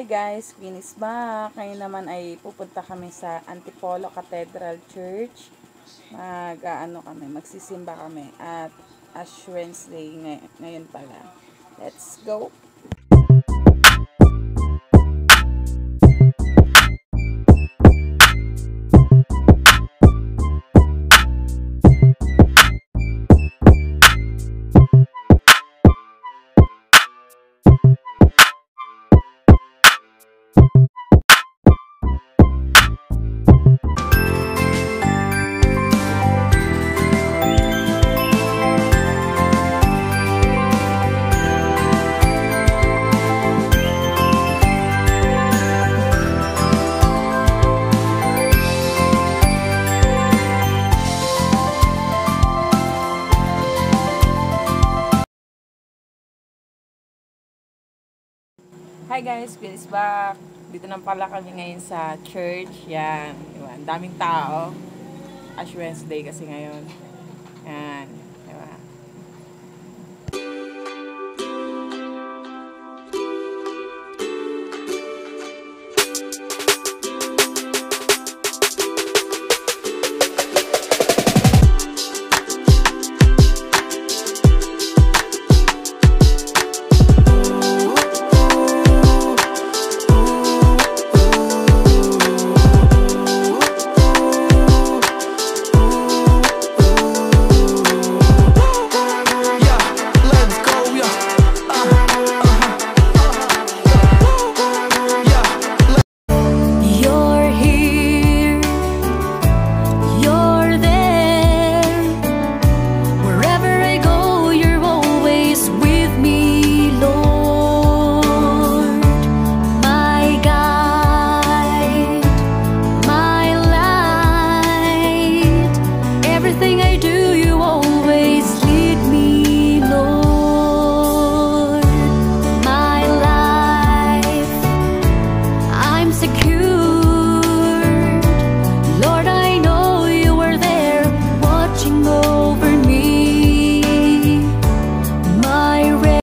Hi guys, Queen is back. Ngayon naman ay pupunta kami sa Antipolo Cathedral Church. Magsisimba kami at Ash Wednesday ngayon pala. Let's go! Hi guys, Queen is back. Dito na pala kami ngayon sa church. Yan, diba? Ang daming tao. Ash Wednesday kasi ngayon. Yan, diba? Secure